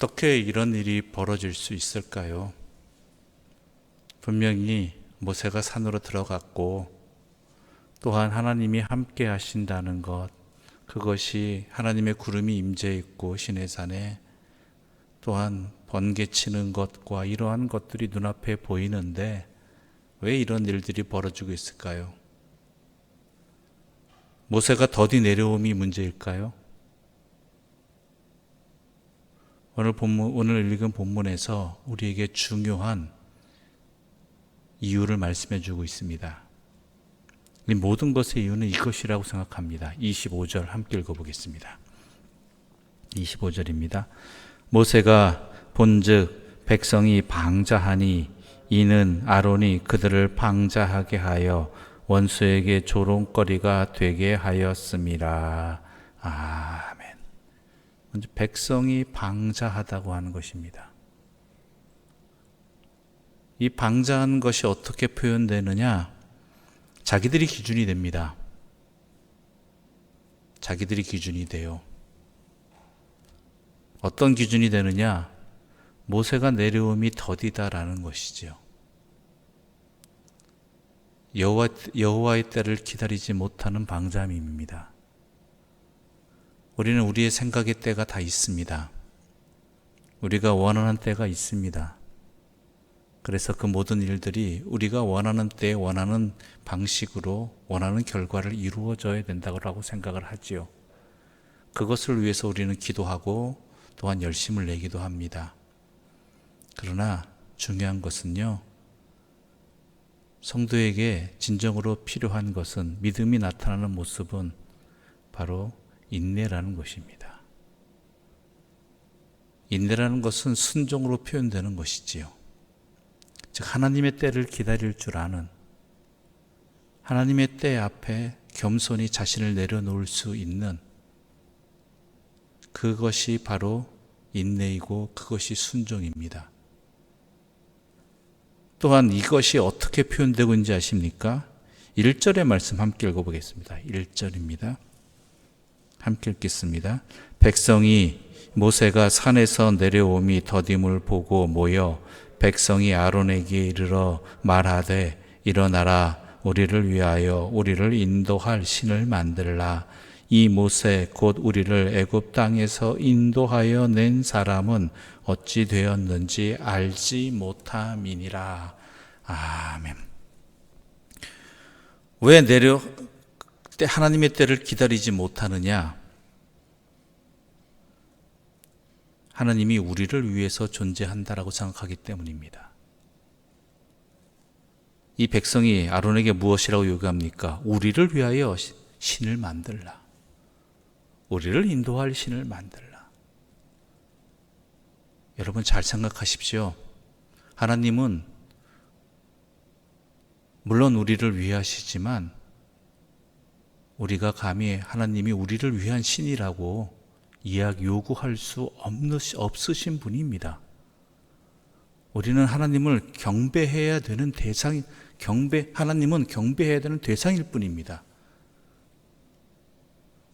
어떻게 이런 일이 벌어질 수 있을까요? 분명히 모세가 산으로 들어갔고 또한 하나님이 함께 하신다는 것, 그것이 하나님의 구름이 임재 있고 시내산에 또한 번개치는 것과 이러한 것들이 눈앞에 보이는데 왜 이런 일들이 벌어지고 있을까요? 모세가 더디 내려옴이 문제일까요? 오늘 읽은 본문에서 우리에게 중요한 이유를 말씀해 주고 있습니다. 이 모든 것의 이유는 이것이라고 생각합니다. 25절 함께 읽어보겠습니다. 25절입니다. 모세가 본즉 백성이 방자하니 이는 아론이 그들을 방자하게 하여 원수에게 조롱거리가 되게 하였음이라. 아멘. 먼저 백성이 방자하다고 하는 것입니다. 이 방자한 것이 어떻게 표현되느냐? 자기들이 기준이 됩니다. 자기들이 기준이 돼요. 어떤 기준이 되느냐? 모세가 내려옴이 더디다라는 것이지요. 여호와의 때를 기다리지 못하는 방자함입니다. 우리는 우리의 생각의 때가 다 있습니다. 우리가 원하는 때가 있습니다. 그래서 그 모든 일들이 우리가 원하는 때에 원하는 방식으로 원하는 결과를 이루어져야 된다고 생각을 하지요. 그것을 위해서 우리는 기도하고 또한 열심을 내기도 합니다. 그러나 중요한 것은요, 성도에게 진정으로 필요한 것은, 믿음이 나타나는 모습은 바로 인내라는 것입니다. 인내라는 것은 순종으로 표현되는 것이지요. 즉 하나님의 때를 기다릴 줄 아는, 하나님의 때 앞에 겸손히 자신을 내려놓을 수 있는, 그것이 바로 인내이고 그것이 순종입니다. 또한 이것이 어떻게 표현되고 있는지 아십니까? 1절의 말씀 함께 읽어보겠습니다. 1절입니다. 함께 읽겠습니다. 백성이 모세가 산에서 내려옴이 더딤을 보고 모여 백성이 아론에게 이르러 말하되 일어나라, 우리를 위하여 우리를 인도할 신을 만들라. 이 모세 곧 우리를 애굽 땅에서 인도하여 낸 사람은 어찌 되었는지 알지 못함이니라. 아멘. 왜 하나님의 때를 기다리지 못하느냐? 하나님이 우리를 위해서 존재한다라고 생각하기 때문입니다. 이 백성이 아론에게 무엇이라고 요구합니까? 우리를 위하여 신을 만들라. 우리를 인도할 신을 만들라. 여러분 잘 생각하십시오. 하나님은 물론 우리를 위하시지만 우리가 감히 하나님이 우리를 위한 신이라고 요구할 수 없으신 분입니다. 우리는 하나님을 경배해야 되는 하나님은 경배해야 되는 대상일 뿐입니다.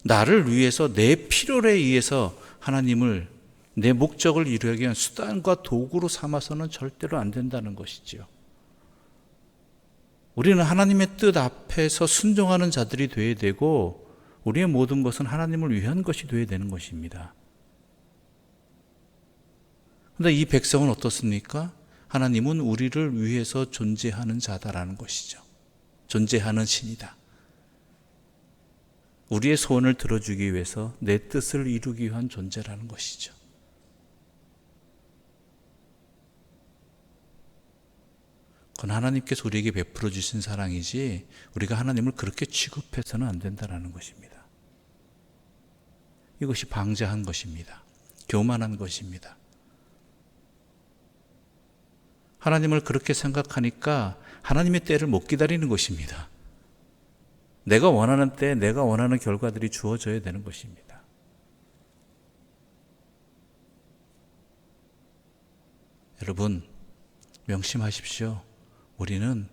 나를 위해서, 내 필요에 의해서 하나님을, 내 목적을 이루기 위한 수단과 도구로 삼아서는 절대로 안 된다는 것이지요. 우리는 하나님의 뜻 앞에서 순종하는 자들이 되어야 되고, 우리의 모든 것은 하나님을 위한 것이 되어야 되는 것입니다. 그런데 이 백성은 어떻습니까? 하나님은 우리를 위해서 존재하는 자다라는 것이죠. 존재하는 신이다. 우리의 소원을 들어주기 위해서 내 뜻을 이루기 위한 존재라는 것이죠. 그건 하나님께서 우리에게 베풀어 주신 사랑이지 우리가 하나님을 그렇게 취급해서는 안 된다는 것입니다. 이것이 방자한 것입니다. 교만한 것입니다. 하나님을 그렇게 생각하니까 하나님의 때를 못 기다리는 것입니다. 내가 원하는 때 내가 원하는 결과들이 주어져야 되는 것입니다. 여러분 명심하십시오. 우리는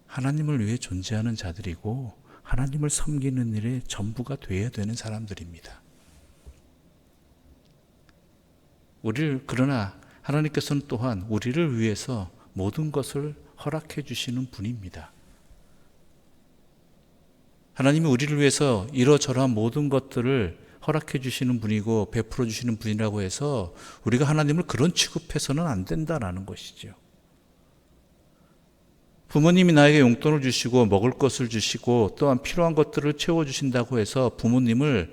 하나님을 위해 존재하는 자들이고 하나님을 섬기는 일에 전부가 되어야 되는 사람들입니다. 그러나 하나님께서는 또한 우리를 위해서 모든 것을 허락해 주시는 분입니다. 하나님이 우리를 위해서 이러저러한 모든 것들을 허락해 주시는 분이고 베풀어 주시는 분이라고 해서 우리가 하나님을 그런 취급해서는 안 된다라는 것이죠. 부모님이 나에게 용돈을 주시고 먹을 것을 주시고 또한 필요한 것들을 채워주신다고 해서 부모님을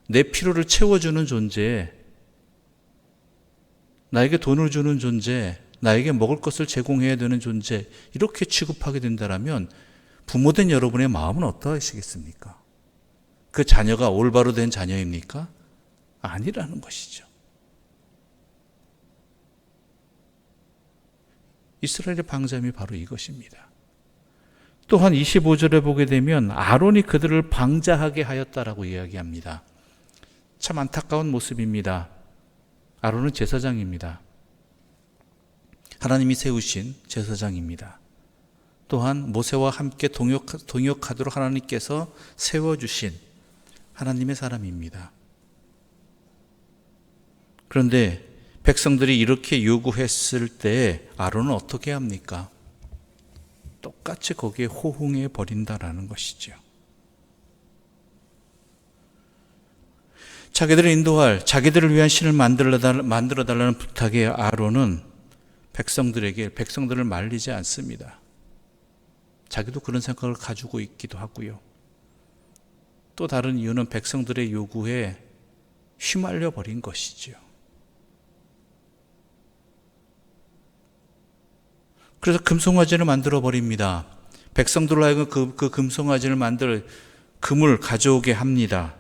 내 필요를 채워주는 존재, 나에게 돈을 주는 존재, 나에게 먹을 것을 제공해야 되는 존재, 이렇게 취급하게 된다면 부모된 여러분의 마음은 어떠하시겠습니까? 그 자녀가 올바로 된 자녀입니까? 아니라는 것이죠. 이스라엘의 방점이 바로 이것입니다. 또한 25절에 보게 되면 아론이 그들을 방자하게 하였다라고 이야기합니다. 참 안타까운 모습입니다. 아론은 제사장입니다. 하나님이 세우신 제사장입니다. 또한 모세와 함께 동역하도록 하나님께서 세워주신 하나님의 사람입니다. 그런데 백성들이 이렇게 요구했을 때 아론은 어떻게 합니까? 똑같이 거기에 호응해 버린다라는 것이죠. 자기들을 인도할, 자기들을 위한 신을 만들어 달라는 부탁에 아론은 백성들을 말리지 않습니다. 자기도 그런 생각을 가지고 있기도 하고요. 또 다른 이유는 백성들의 요구에 휘말려 버린 것이죠. 그래서 금송아지를 만들어 버립니다. 백성들로 하여금 그 금송아지를 만들 금을 가져오게 합니다.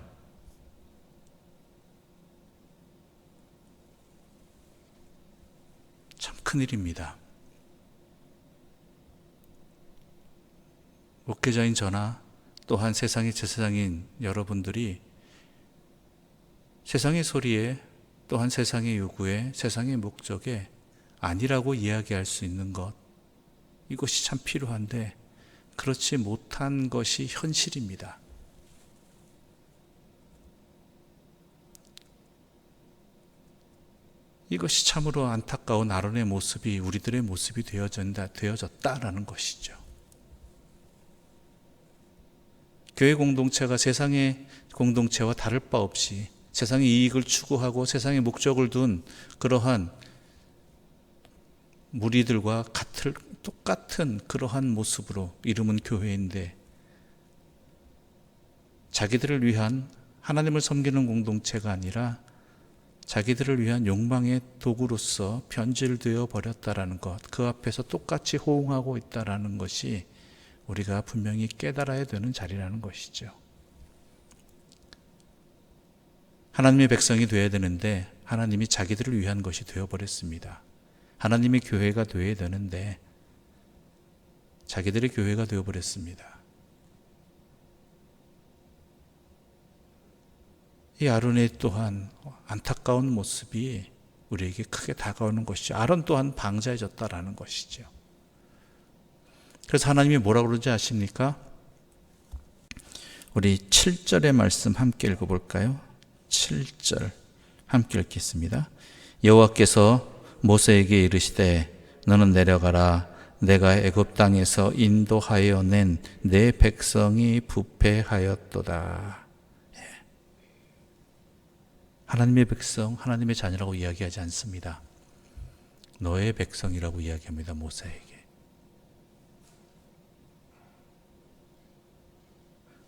참 큰일입니다. 목회자인 저나 또한 세상의 제사장인 여러분들이 세상의 소리에 또한 세상의 요구에 세상의 목적에 아니라고 이야기할 수 있는 것, 이것이 참 필요한데 그렇지 못한 것이 현실입니다. 이것이 참으로 안타까운 아론의 모습이 우리들의 모습이 되어졌다라는 것이죠. 교회 공동체가 세상의 공동체와 다를 바 없이 세상의 이익을 추구하고 세상의 목적을 둔 그러한 무리들과 똑같은 그러한 모습으로 이름은 교회인데 자기들을 위한 하나님을 섬기는 공동체가 아니라 자기들을 위한 욕망의 도구로서 변질되어 버렸다라는 것, 그 앞에서 똑같이 호응하고 있다라는 것이 우리가 분명히 깨달아야 되는 자리라는 것이죠. 하나님의 백성이 되어야 되는데 하나님이 자기들을 위한 것이 되어버렸습니다. 하나님의 교회가 되어야 되는데 자기들의 교회가 되어버렸습니다. 이 아론의 또한 안타까운 모습이 우리에게 크게 다가오는 것이죠. 아론 또한 방자해졌다라는 것이죠. 그래서 하나님이 뭐라고 그러는지 아십니까? 우리 7절의 말씀 함께 읽어볼까요? 7절 함께 읽겠습니다. 여호와께서 모세에게 이르시되 너는 내려가라. 내가 애굽 땅에서 인도하여 낸 내 백성이 부패하였도다. 하나님의 백성, 하나님의 자녀라고 이야기하지 않습니다. 너의 백성이라고 이야기합니다. 모세에게.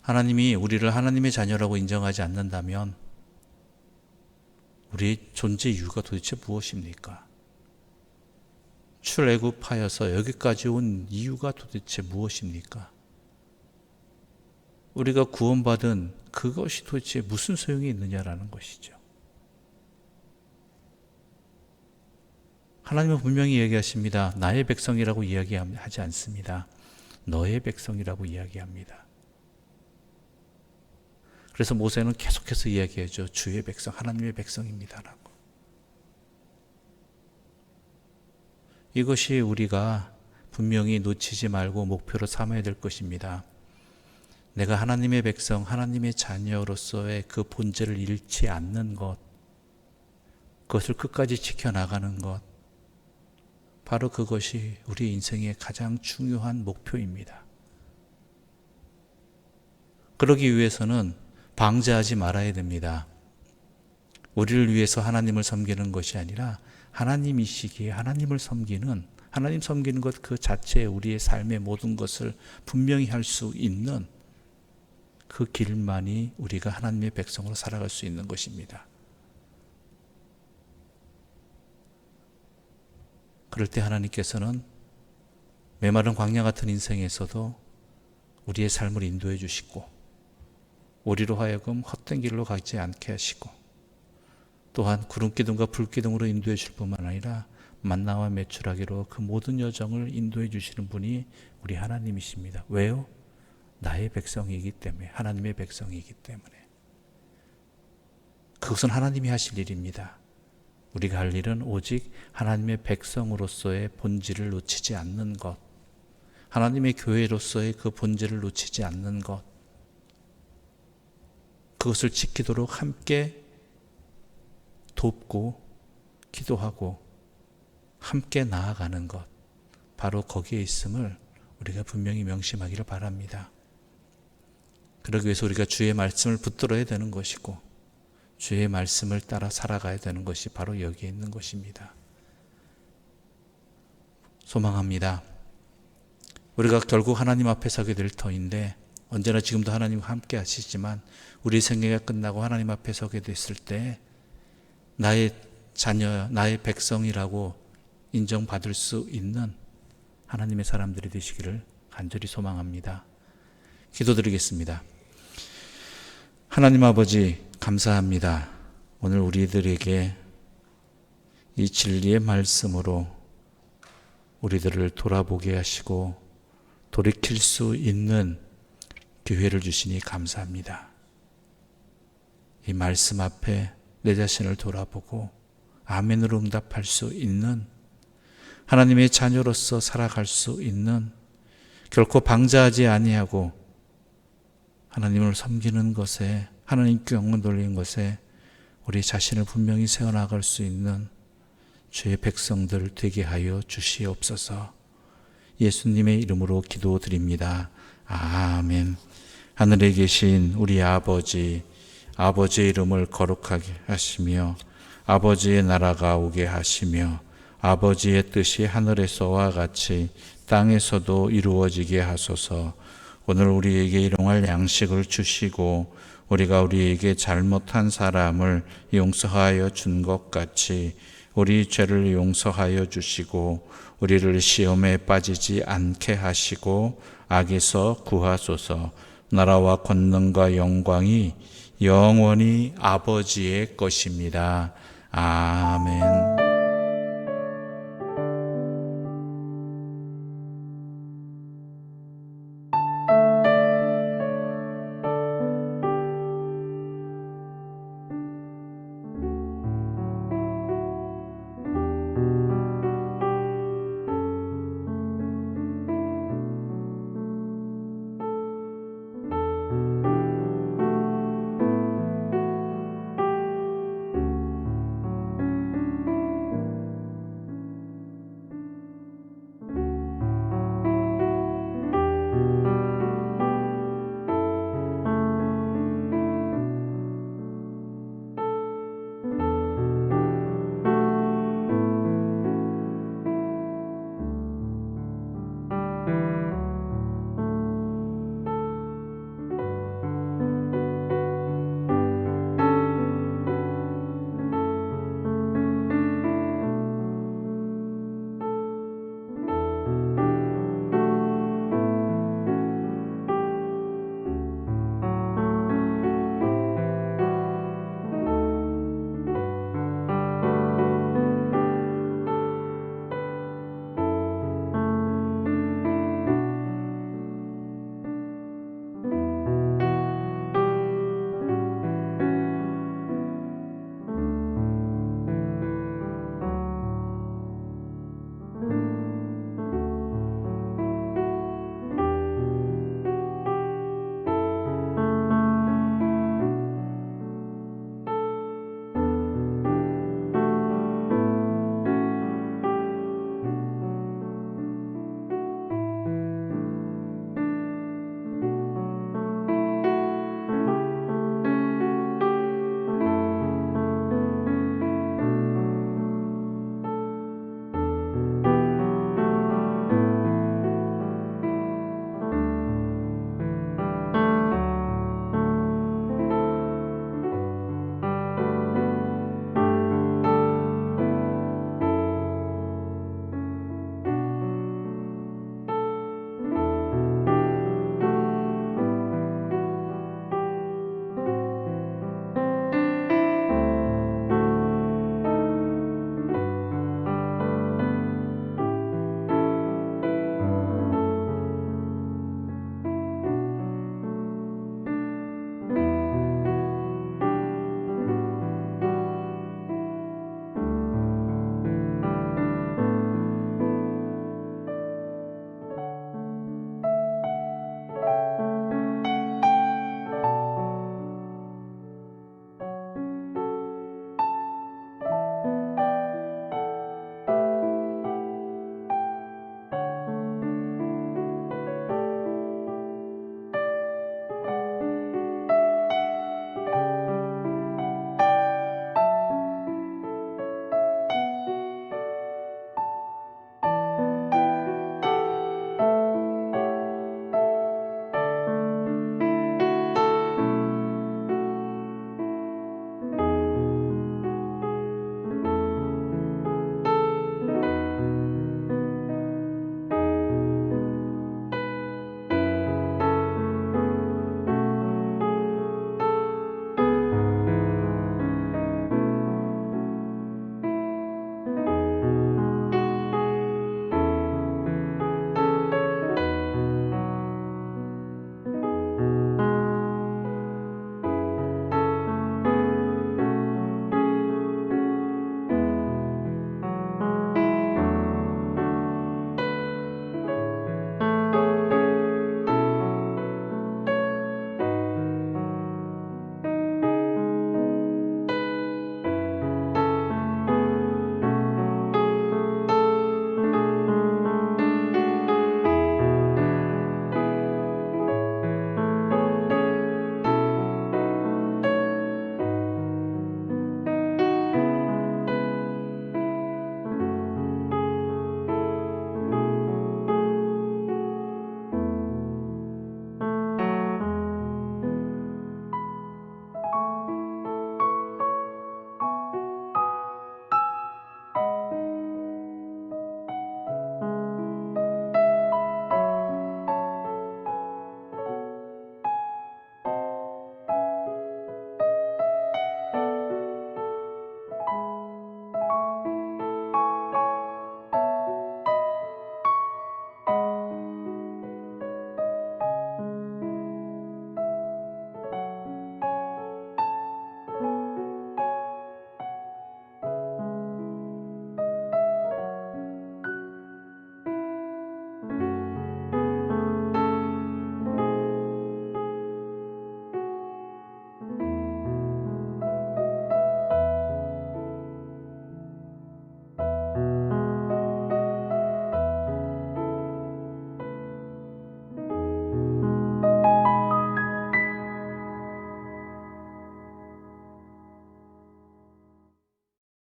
하나님이 우리를 하나님의 자녀라고 인정하지 않는다면 우리의 존재 이유가 도대체 무엇입니까? 출애굽하여서 여기까지 온 이유가 도대체 무엇입니까? 우리가 구원받은 그것이 도대체 무슨 소용이 있느냐라는 것이죠. 하나님은 분명히 얘기하십니다. 나의 백성이라고 이야기하지 않습니다. 너의 백성이라고 이야기합니다. 그래서 모세는 계속해서 이야기하죠. 주의 백성, 하나님의 백성입니다라고. 이것이 우리가 분명히 놓치지 말고 목표로 삼아야 될 것입니다. 내가 하나님의 백성, 하나님의 자녀로서의 그 본질을 잃지 않는 것, 그것을 끝까지 지켜나가는 것, 바로 그것이 우리 인생의 가장 중요한 목표입니다. 그러기 위해서는 방자하지 말아야 됩니다. 우리를 위해서 하나님을 섬기는 것이 아니라 하나님이시기에 하나님을 섬기는, 하나님 섬기는 것 그 자체에 우리의 삶의 모든 것을 분명히 할 수 있는 그 길만이 우리가 하나님의 백성으로 살아갈 수 있는 것입니다. 그럴 때 하나님께서는 메마른 광야 같은 인생에서도 우리의 삶을 인도해 주시고, 우리로 하여금 헛된 길로 가지 않게 하시고, 또한 구름기둥과 불기둥으로 인도해 줄 뿐만 아니라 만나와 메추라기로 그 모든 여정을 인도해 주시는 분이 우리 하나님이십니다. 왜요? 나의 백성이기 때문에, 하나님의 백성이기 때문에. 그것은 하나님이 하실 일입니다. 우리가 할 일은 오직 하나님의 백성으로서의 본질을 놓치지 않는 것, 하나님의 교회로서의 그 본질을 놓치지 않는 것, 그것을 지키도록 함께 돕고 기도하고 함께 나아가는 것, 바로 거기에 있음을 우리가 분명히 명심하기를 바랍니다. 그러기 위해서 우리가 주의 말씀을 붙들어야 되는 것이고, 주의 말씀을 따라 살아가야 되는 것이 바로 여기에 있는 것입니다. 소망합니다. 우리가 결국 하나님 앞에 서게 될 터인데, 언제나 지금도 하나님과 함께 하시지만 우리 생애가 끝나고 하나님 앞에 서게 됐을 때 나의 자녀, 나의 백성이라고 인정받을 수 있는 하나님의 사람들이 되시기를 간절히 소망합니다. 기도드리겠습니다. 하나님 아버지, 감사합니다. 오늘 우리들에게 이 진리의 말씀으로 우리들을 돌아보게 하시고 돌이킬 수 있는 기회를 주시니 감사합니다. 이 말씀 앞에 내 자신을 돌아보고 아멘으로 응답할 수 있는, 하나님의 자녀로서 살아갈 수 있는, 결코 방자하지 아니하고 하나님을 섬기는 것에, 하나님께 영광 돌리는 것에 우리 자신을 분명히 세워나갈 수 있는 주의 백성들 되게 하여 주시옵소서. 예수님의 이름으로 기도드립니다. 아멘. 하늘에 계신 우리 아버지, 아버지의 이름을 거룩하게 하시며 아버지의 나라가 오게 하시며 아버지의 뜻이 하늘에서와 같이 땅에서도 이루어지게 하소서. 오늘 우리에게 일용할 양식을 주시고 우리가 우리에게 잘못한 사람을 용서하여 준 것 같이 우리 죄를 용서하여 주시고 우리를 시험에 빠지지 않게 하시고 악에서 구하소서. 나라와 권능과 영광이 영원히 아버지의 것입니다. 아멘.